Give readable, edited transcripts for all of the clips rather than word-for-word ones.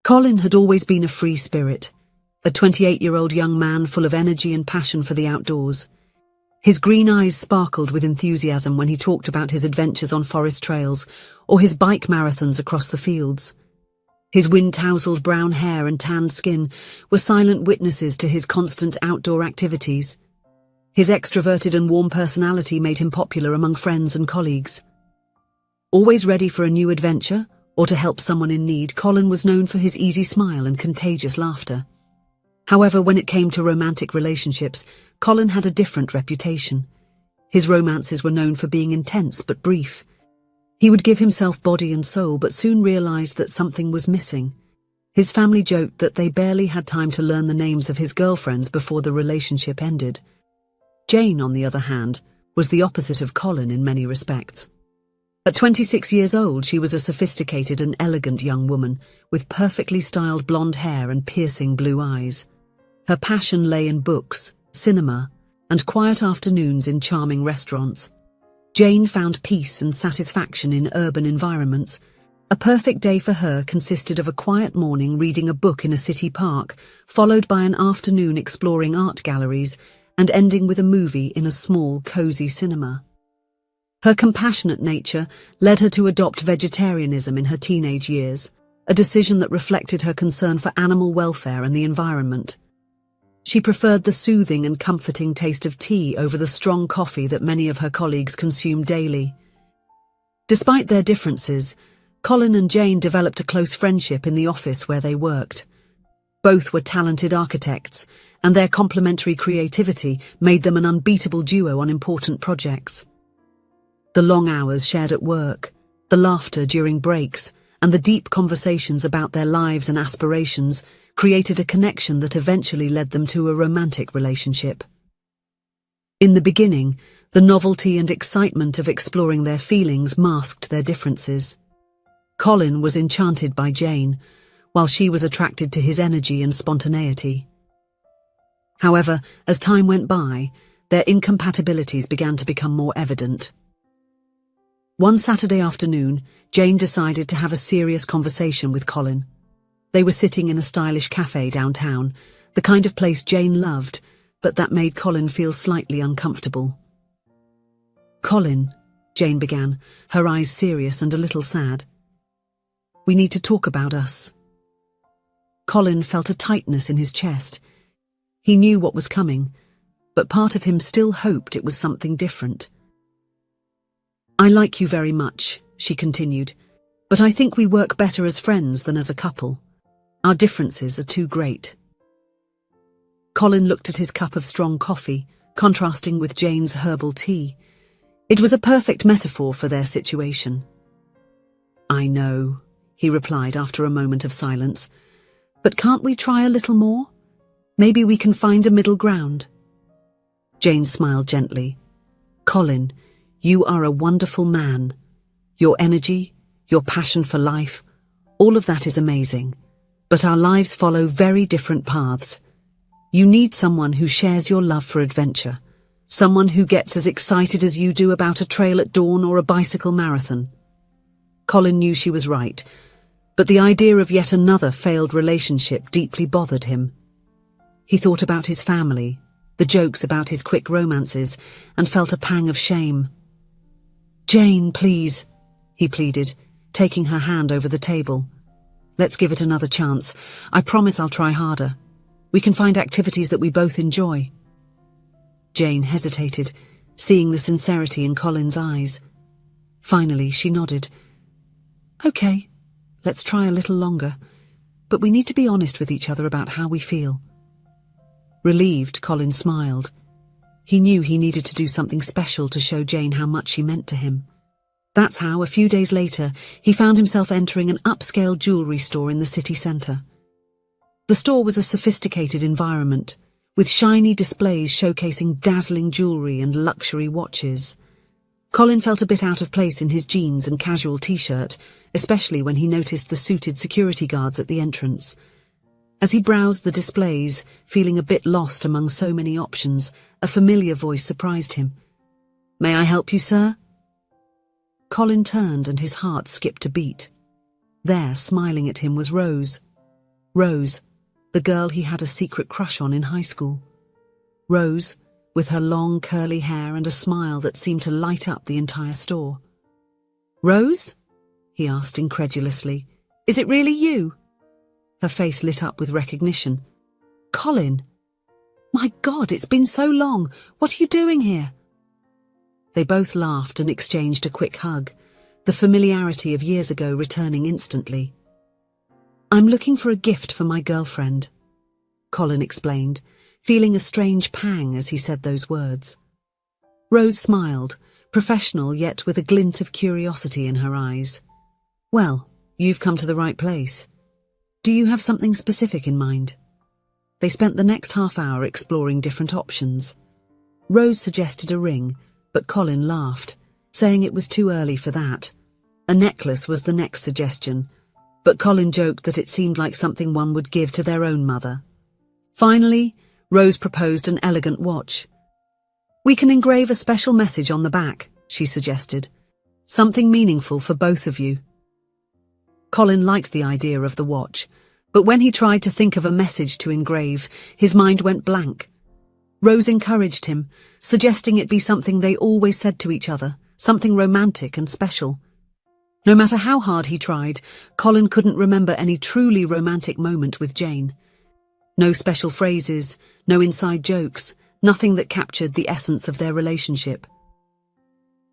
Colin had always been a free spirit, a 28-year-old young man full of energy and passion for the outdoors. His green eyes sparkled with enthusiasm when he talked about his adventures on forest trails or his bike marathons across the fields. His wind-tousled brown hair and tanned skin were silent witnesses to his constant outdoor activities. His extroverted and warm personality made him popular among friends and colleagues. Always ready for a new adventure or to help someone in need, Colin was known for his easy smile and contagious laughter. However, when it came to romantic relationships, Colin had a different reputation. His romances were known for being intense but brief. He would give himself body and soul but soon realized that something was missing. His family joked that they barely had time to learn the names of his girlfriends before the relationship ended. Jane, on the other hand, was the opposite of Colin in many respects. At 26 years old, she was a sophisticated and elegant young woman with perfectly styled blonde hair and piercing blue eyes. Her passion lay in books, cinema, and quiet afternoons in charming restaurants. Jane found peace and satisfaction in urban environments. A perfect day for her consisted of a quiet morning reading a book in a city park, followed by an afternoon exploring art galleries, and ending with a movie in a small, cozy cinema. Her compassionate nature led her to adopt vegetarianism in her teenage years, a decision that reflected her concern for animal welfare and the environment. She preferred the soothing and comforting taste of tea over the strong coffee that many of her colleagues consumed daily. Despite their differences, Colin and Jane developed a close friendship in the office where they worked. Both were talented architects, and their complementary creativity made them an unbeatable duo on important projects. The long hours shared at work, the laughter during breaks, and the deep conversations about their lives and aspirations created a connection that eventually led them to a romantic relationship. In the beginning, the novelty and excitement of exploring their feelings masked their differences. Colin was enchanted by Jane, while she was attracted to his energy and spontaneity. However, as time went by, their incompatibilities began to become more evident. One Saturday afternoon, Jane decided to have a serious conversation with Colin. They were sitting in a stylish cafe downtown, the kind of place Jane loved, but that made Colin feel slightly uncomfortable. "Colin," Jane began, her eyes serious and a little sad. "We need to talk about us." Colin felt a tightness in his chest. He knew what was coming, but part of him still hoped it was something different. "I like you very much," she continued, "but I think we work better as friends than as a couple. Our differences are too great." Colin looked at his cup of strong coffee, contrasting with Jane's herbal tea. It was a perfect metaphor for their situation. "I know," he replied after a moment of silence, "but can't we try a little more? Maybe we can find a middle ground." Jane smiled gently. "Colin, you are a wonderful man. Your energy, your passion for life, all of that is amazing. But our lives follow very different paths. You need someone who shares your love for adventure, someone who gets as excited as you do about a trail at dawn or a bicycle marathon." Colin knew she was right, but the idea of yet another failed relationship deeply bothered him. He thought about his family, the jokes about his quick romances, and felt a pang of shame. "Jane, please," he pleaded, taking her hand over the table. "Let's give it another chance. I promise I'll try harder. We can find activities that we both enjoy." Jane hesitated, seeing the sincerity in Colin's eyes. Finally, she nodded. "Okay, let's try a little longer, but we need to be honest with each other about how we feel." Relieved, Colin smiled. He knew he needed to do something special to show Jane how much she meant to him. That's how, a few days later, he found himself entering an upscale jewelry store in the city centre. The store was a sophisticated environment, with shiny displays showcasing dazzling jewelry and luxury watches. Colin felt a bit out of place in his jeans and casual t-shirt, especially when he noticed the suited security guards at the entrance. As he browsed the displays, feeling a bit lost among so many options, a familiar voice surprised him. "May I help you, sir?" Colin turned and his heart skipped a beat. There, smiling at him, was Rose. Rose, the girl he had a secret crush on in high school. Rose, with her long curly hair and a smile that seemed to light up the entire store. "Rose?" he asked incredulously. "Is it really you?" Her face lit up with recognition. "Colin! My God, it's been so long. What are you doing here?" They both laughed and exchanged a quick hug, the familiarity of years ago returning instantly. "I'm looking for a gift for my girlfriend," Colin explained, feeling a strange pang as he said those words. Rose smiled, professional yet with a glint of curiosity in her eyes. "Well, you've come to the right place. Do you have something specific in mind?" They spent the next half hour exploring different options. Rose suggested a ring, but Colin laughed, saying it was too early for that. A necklace was the next suggestion, but Colin joked that it seemed like something one would give to their own mother. Finally, Rose proposed an elegant watch. "We can engrave a special message on the back," she suggested. "Something meaningful for both of you." Colin liked the idea of the watch, but when he tried to think of a message to engrave, his mind went blank. Rose encouraged him, suggesting it be something they always said to each other, something romantic and special. No matter how hard he tried, Colin couldn't remember any truly romantic moment with Jane. No special phrases, no inside jokes, nothing that captured the essence of their relationship.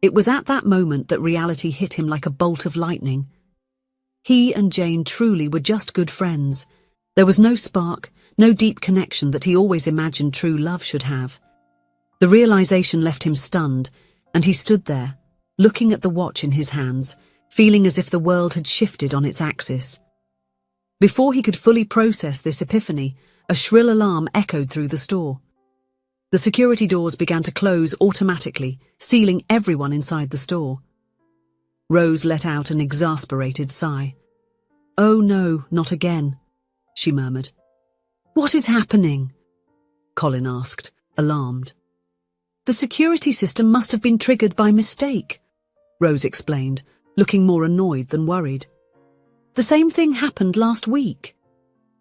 It was at that moment that reality hit him like a bolt of lightning. He and Jane truly were just good friends. There was no spark, no deep connection that he always imagined true love should have. The realization left him stunned, and he stood there, looking at the watch in his hands, feeling as if the world had shifted on its axis. Before he could fully process this epiphany, a shrill alarm echoed through the store. The security doors began to close automatically, sealing everyone inside the store. Rose let out an exasperated sigh. "Oh no, not again," she murmured. "What is happening?" Colin asked, alarmed. "The security system must have been triggered by mistake," Rose explained, looking more annoyed than worried. "The same thing happened last week.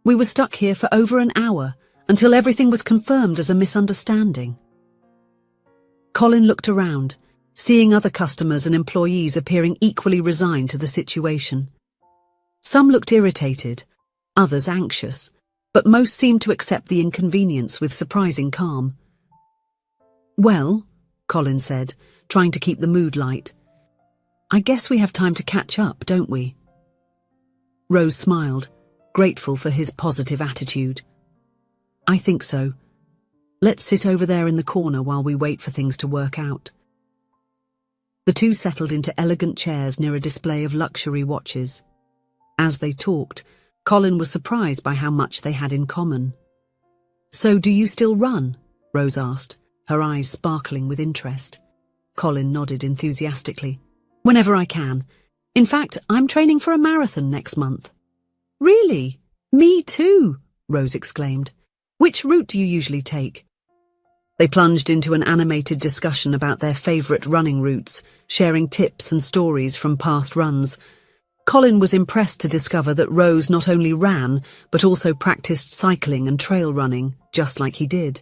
We were stuck here for over an hour until everything was confirmed as a misunderstanding." Colin looked around, seeing other customers and employees appearing equally resigned to the situation. Some looked irritated, others anxious, but most seemed to accept the inconvenience with surprising calm. "Well," Colin said, trying to keep the mood light, "I guess we have time to catch up, don't we?" Rose smiled, grateful for his positive attitude. "I think so. Let's sit over there in the corner while we wait for things to work out." The two settled into elegant chairs near a display of luxury watches. As they talked, Colin was surprised by how much they had in common. "So do you still run?" Rose asked, her eyes sparkling with interest. Colin nodded enthusiastically. "Whenever I can. In fact, I'm training for a marathon next month." "Really? Me too," Rose exclaimed. "Which route do you usually take?" They plunged into an animated discussion about their favourite running routes, sharing tips and stories from past runs. Colin was impressed to discover that Rose not only ran, but also practiced cycling and trail running, just like he did.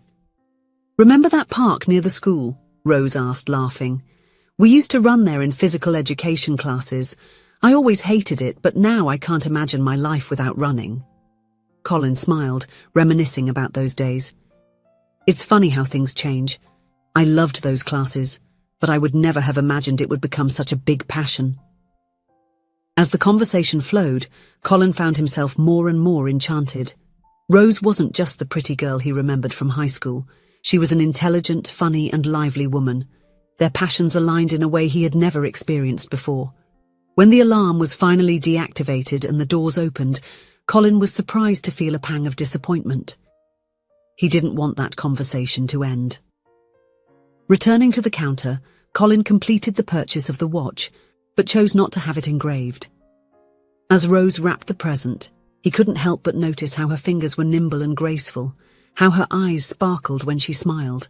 "Remember that park near the school?" Rose asked, laughing. "We used to run there in physical education classes. I always hated it, but now I can't imagine my life without running." Colin smiled, reminiscing about those days. "It's funny how things change. I loved those classes, but I would never have imagined it would become such a big passion." As the conversation flowed, Colin found himself more and more enchanted. Rose wasn't just the pretty girl he remembered from high school. She was an intelligent, funny, and lively woman. Their passions aligned in a way he had never experienced before. When the alarm was finally deactivated and the doors opened, Colin was surprised to feel a pang of disappointment. He didn't want that conversation to end. Returning to the counter, Colin completed the purchase of the watch, but chose not to have it engraved. As Rose wrapped the present, he couldn't help but notice how her fingers were nimble and graceful, how her eyes sparkled when she smiled.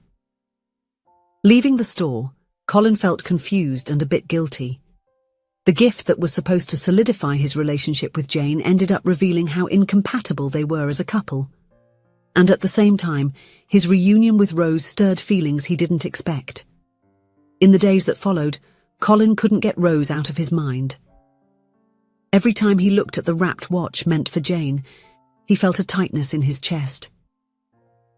Leaving the store, Colin felt confused and a bit guilty. The gift that was supposed to solidify his relationship with Jane ended up revealing how incompatible they were as a couple. And at the same time, his reunion with Rose stirred feelings he didn't expect. In the days that followed, Colin couldn't get Rose out of his mind. Every time he looked at the wrapped watch meant for Jane, he felt a tightness in his chest.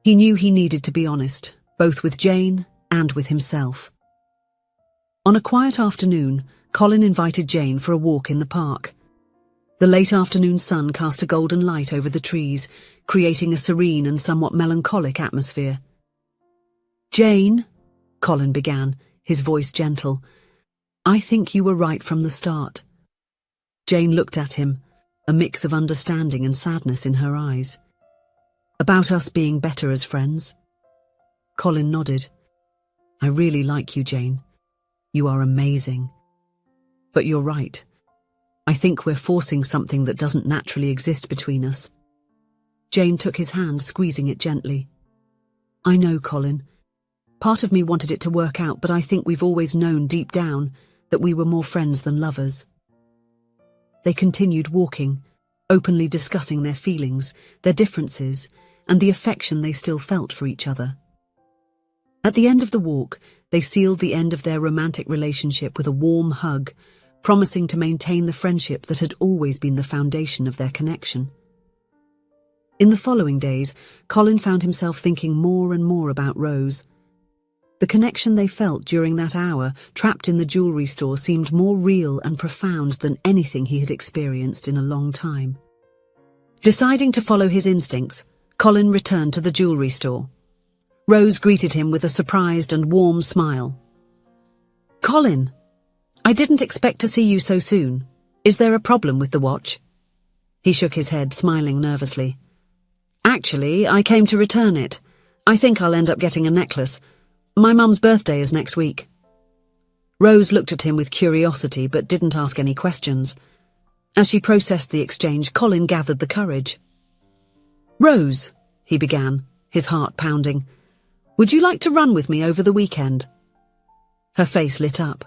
He knew he needed to be honest, both with Jane and with himself. On a quiet afternoon, Colin invited Jane for a walk in the park. The late afternoon sun cast a golden light over the trees, creating a serene and somewhat melancholic atmosphere. "Jane," Colin began, his voice gentle, "I think you were right from the start." Jane looked at him, a mix of understanding and sadness in her eyes. "About us being better as friends?" Colin nodded. "I really like you, Jane. You are amazing. But you're right. I think we're forcing something that doesn't naturally exist between us." Jane took his hand, squeezing it gently. "I know, Colin. Part of me wanted it to work out, but I think we've always known deep down that we were more friends than lovers." They continued walking, openly discussing their feelings, their differences, and the affection they still felt for each other. At the end of the walk, they sealed the end of their romantic relationship with a warm hug, promising to maintain the friendship that had always been the foundation of their connection. In the following days, Colin found himself thinking more and more about Rose. The connection they felt during that hour, trapped in the jewelry store, seemed more real and profound than anything he had experienced in a long time. Deciding to follow his instincts, Colin returned to the jewelry store. Rose greeted him with a surprised and warm smile. "Colin, I didn't expect to see you so soon. Is there a problem with the watch?" He shook his head, smiling nervously. "Actually, I came to return it. I think I'll end up getting a necklace. My mum's birthday is next week." Rose looked at him with curiosity but didn't ask any questions. As she processed the exchange, Colin gathered the courage. "Rose," he began, his heart pounding, "would you like to run with me over the weekend?" Her face lit up.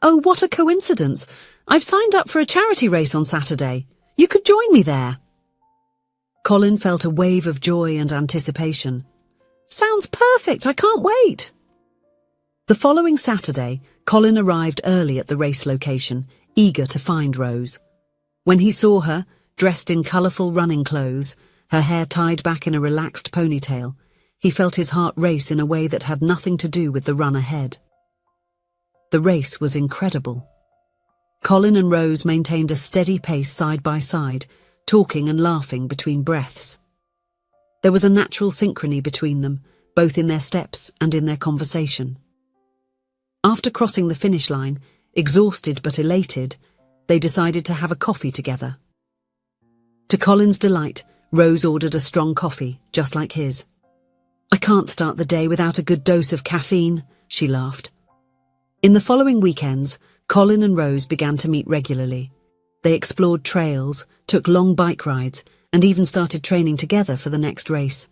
"Oh, what a coincidence! I've signed up for a charity race on Saturday. You could join me there." Colin felt a wave of joy and anticipation. "Sounds perfect, I can't wait." The following Saturday, Colin arrived early at the race location, eager to find Rose. When he saw her, dressed in colourful running clothes, her hair tied back in a relaxed ponytail, he felt his heart race in a way that had nothing to do with the run ahead. The race was incredible. Colin and Rose maintained a steady pace side by side, talking and laughing between breaths. There was a natural synchrony between them, both in their steps and in their conversation. After crossing the finish line, exhausted but elated, they decided to have a coffee together. To Colin's delight, Rose ordered a strong coffee, just like his. "I can't start the day without a good dose of caffeine," she laughed. In the following weekends, Colin and Rose began to meet regularly. They explored trails, took long bike rides, and even started training together for the next race.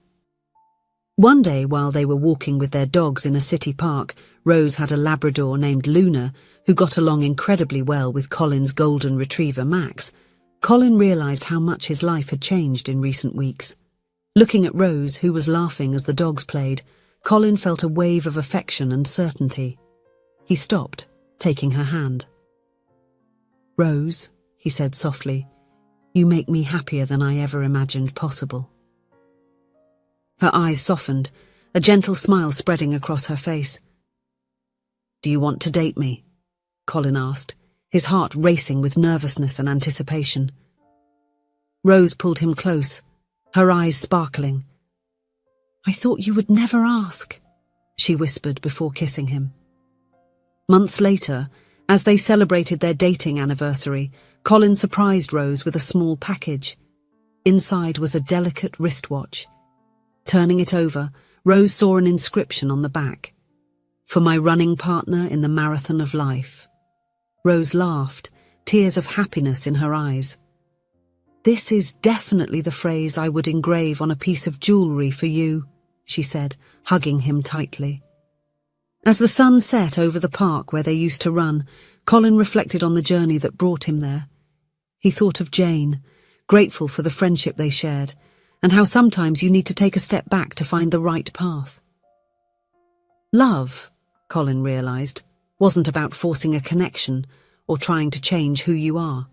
One day, while they were walking with their dogs in a city park, Rose had a Labrador named Luna, who got along incredibly well with Colin's golden retriever Max. Colin realised how much his life had changed in recent weeks. Looking at Rose, who was laughing as the dogs played, Colin felt a wave of affection and certainty. He stopped, taking her hand. "Rose," he said softly, "you make me happier than I ever imagined possible." Her eyes softened, a gentle smile spreading across her face. "Do you want to date me?" Colin asked, his heart racing with nervousness and anticipation. Rose pulled him close, her eyes sparkling. "I thought you would never ask," she whispered before kissing him. Months later, as they celebrated their dating anniversary, Colin surprised Rose with a small package. Inside was a delicate wristwatch. Turning it over, Rose saw an inscription on the back. "For my running partner in the marathon of life." Rose laughed, tears of happiness in her eyes. "This is definitely the phrase I would engrave on a piece of jewellery for you," she said, hugging him tightly. As the sun set over the park where they used to run, Colin reflected on the journey that brought him there. He thought of Jane, grateful for the friendship they shared, and how sometimes you need to take a step back to find the right path. Love, Colin realised, wasn't about forcing a connection or trying to change who you are.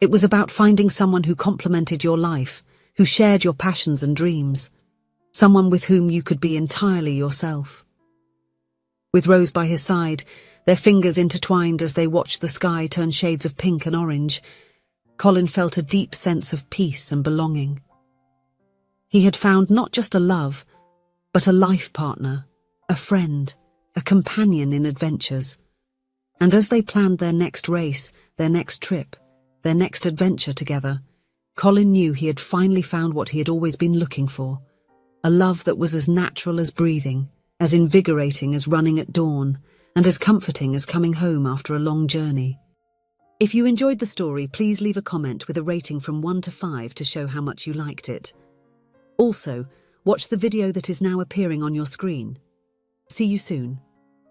It was about finding someone who complemented your life, who shared your passions and dreams, someone with whom you could be entirely yourself. With Rose by his side, their fingers intertwined as they watched the sky turn shades of pink and orange, Colin felt a deep sense of peace and belonging. He had found not just a love, but a life partner, a friend, a companion in adventures. And as they planned their next race, their next trip, their next adventure together, Colin knew he had finally found what he had always been looking for, a love that was as natural as breathing, as invigorating as running at dawn, and as comforting as coming home after a long journey. If you enjoyed the story, please leave a comment with a rating from 1 to 5 to show how much you liked it. Also, watch the video that is now appearing on your screen. See you soon.